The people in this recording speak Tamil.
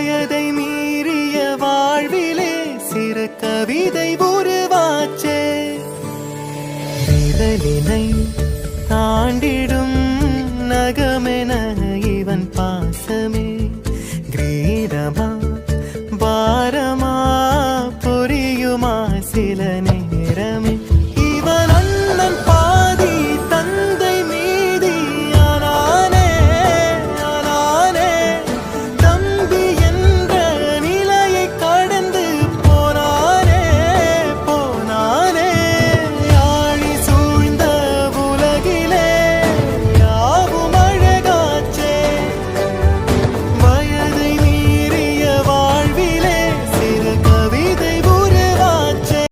வயதை மீறிய வாழ்விலே சிறு கவிதை உருவாச்சே. விரலினை தாண்டிடும் நகமென இவன் பாசமே கிரீடமா பாரமா புரியுமா சில